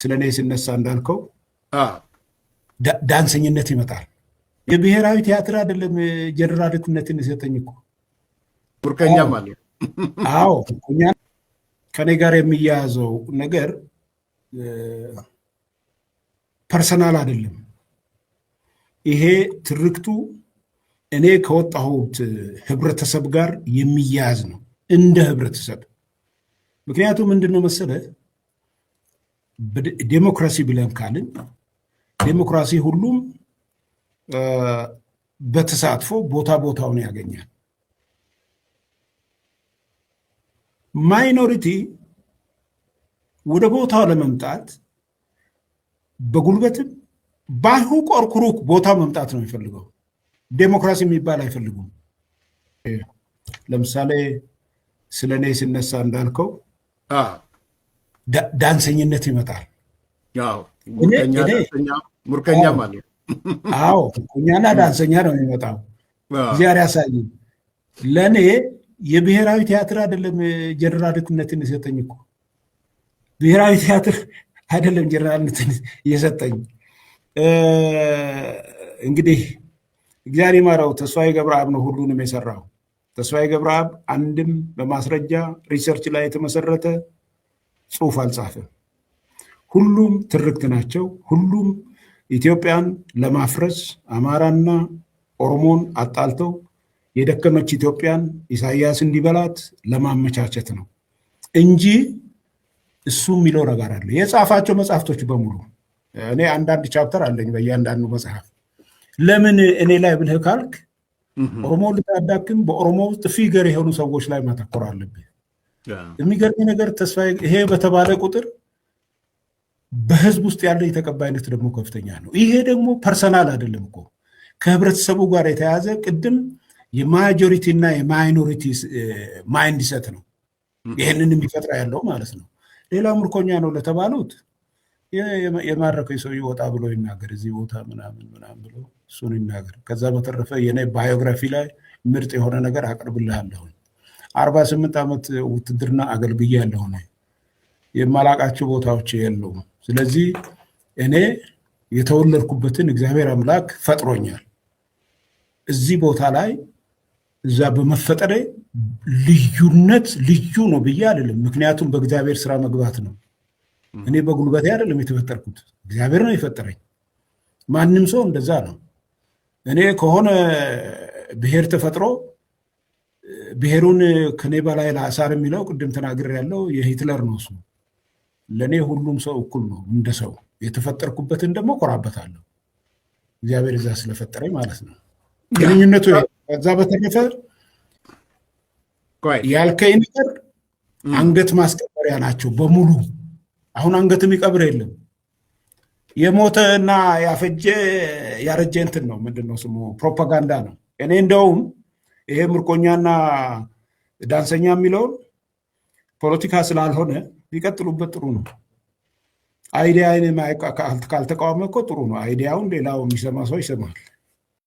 ስለኔ ሲነሳ እንዳልከው ዳንሰኝነት ይመጣል። የብሔራዊ ቲያትር አይደለም ጀነራልነትን የሰጠኝ እኮ ቡርቀኛም አለ። አዎ ቡርቀኛ ከኔ ጋር የሚያያዘው ነገር ፐርሰናል አይደለም። ይሄ ትርክቱ እኔ ከወጣሁት ህብረተሰብ ጋር የሚያያዝ ነው እንደ ህብረተሰብ። ምክንያቱም ምንድነው መሰለ ዴሞክራሲ ብለን ካልን ዴሞክራሲ ሁሉም በተሳትፎ ቦታውን ያገኛል። ማይኖሪቲ ወደ ቦታው ለመምጣት በጉልበትም ባሁ ቆርኩሩክ ቦታው መምጣት ነው የሚፈልገው። ዴሞክራሲ የሚባል አይፈልጉም። ለምሳሌ ስለኔ ሲነሳ እንዳልከው ዳንሰኝነት ይመጣል። ሙርከኛም አለ። አዎ ሙርከኛና ዳንሰኛ ነው የሚመጣው። እግዚአብሔር ያሳይ። ለእኔ የብሔራዊ ቲያትር አይደለም ጀነራልነትን የሰጠኝ እኮ ብሔራዊ ቲያትር አይደለም ጀነራልነትን የሰጠኝ። እንግዲህ እግዚአብሔር ይማረው ተስፋዬ ገብረአብ ነው ሁሉንም የሰራው። ተስፋዬ ገብረአብ አንድም በማስረጃ ሪሰርች ላይ የተመሰረተ ጽሑፍ አልጻፈም። ሁሉም ትርክት ናቸው። ሁሉም ኢትዮጵያን ለማፍረስ አማራና ኦሮሞን አጣልተው የደከመች ኢትዮጵያን ኢሳያስ እንዲበላት ለማመቻቸት ነው እንጂ እሱ የሚለው ነገር አለ። የጻፋቸው መጽሐፍቶች በሙሉ እኔ አንዳንድ ቻፕተር አለኝ በእያንዳንዱ መጽሐፍ። ለምን እኔ ላይ ብልህ ካልክ ኦሮሞ ልታዳክም በኦሮሞ ውስጥ ፊገር የሆኑ ሰዎች ላይ ማተኮር አለብህ። የሚገርም ነገር ተስፋዬ ይሄ በተባለ ቁጥር በህዝብ ውስጥ ያለ የተቀባይነት ደግሞ ከፍተኛ ነው። ይሄ ደግሞ ፐርሰናል አይደለም እኮ ከህብረተሰቡ ጋር የተያዘ ቅድም የማጆሪቲ እና የማይኖሪቲ ማይንድሰት ነው ይህንን የሚፈጥራ ያለው ማለት ነው። ሌላ ምርኮኛ ነው ለተባሉት የማረከው ሰው ይወጣ ብሎ ይናገር፣ እዚህ ቦታ ምናምን ብሎ እሱን ይናገር። ከዛ በተረፈ የኔ ባዮግራፊ ላይ ምርጥ የሆነ ነገር አቅርብልሃለሁ። 48 ዓመት ውትድርና አገልግያለሁ። የማላቃቸው ቦታዎች የሉም። ስለዚህ እኔ የተወለድኩበትን እግዚአብሔር አምላክ ፈጥሮኛል። እዚህ ቦታ ላይ እዛ በመፈጠሬ ልዩነት ልዩ ነው ብዬ አይደለም። ምክንያቱም በእግዚአብሔር ስራ መግባት ነው። እኔ በጉልበቴ አይደለም የተፈጠርኩት፣ እግዚአብሔር ነው የፈጠረኝ። ማንም ሰው እንደዛ ነው። እኔ ከሆነ ብሔር ተፈጥሮ ብሔሩን ከኔ በላይ ለአሳር የሚለው ቅድም ተናግር ያለው የሂትለር ነው እሱ። ለእኔ ሁሉም ሰው እኩል ነው። እንደ ሰው የተፈጠርኩበትን ደግሞ ኮራበታለሁ። እግዚአብሔር እዛ ስለፈጠረኝ ማለት ነው። ግንኙነቱ ከዛ በተረፈ ያልከኝ ነገር አንገት ማስቀበሪያ ናቸው በሙሉ። አሁን አንገት የሚቀብር የለም። የሞተ እና ያፈጀ ያረጀ እንትን ነው ምንድን ነው ስሙ ፕሮፓጋንዳ ነው። እኔ እንደውም ይሄ ምርኮኛና ዳንሰኛ የሚለውን ፖለቲካ ስላልሆነ ሊቀጥሉበት ጥሩ ነው። አይዲያ ካልተቃወመ እኮ ጥሩ ነው። አይዲያውን ሌላው የሚሰማ ሰው ይሰማል።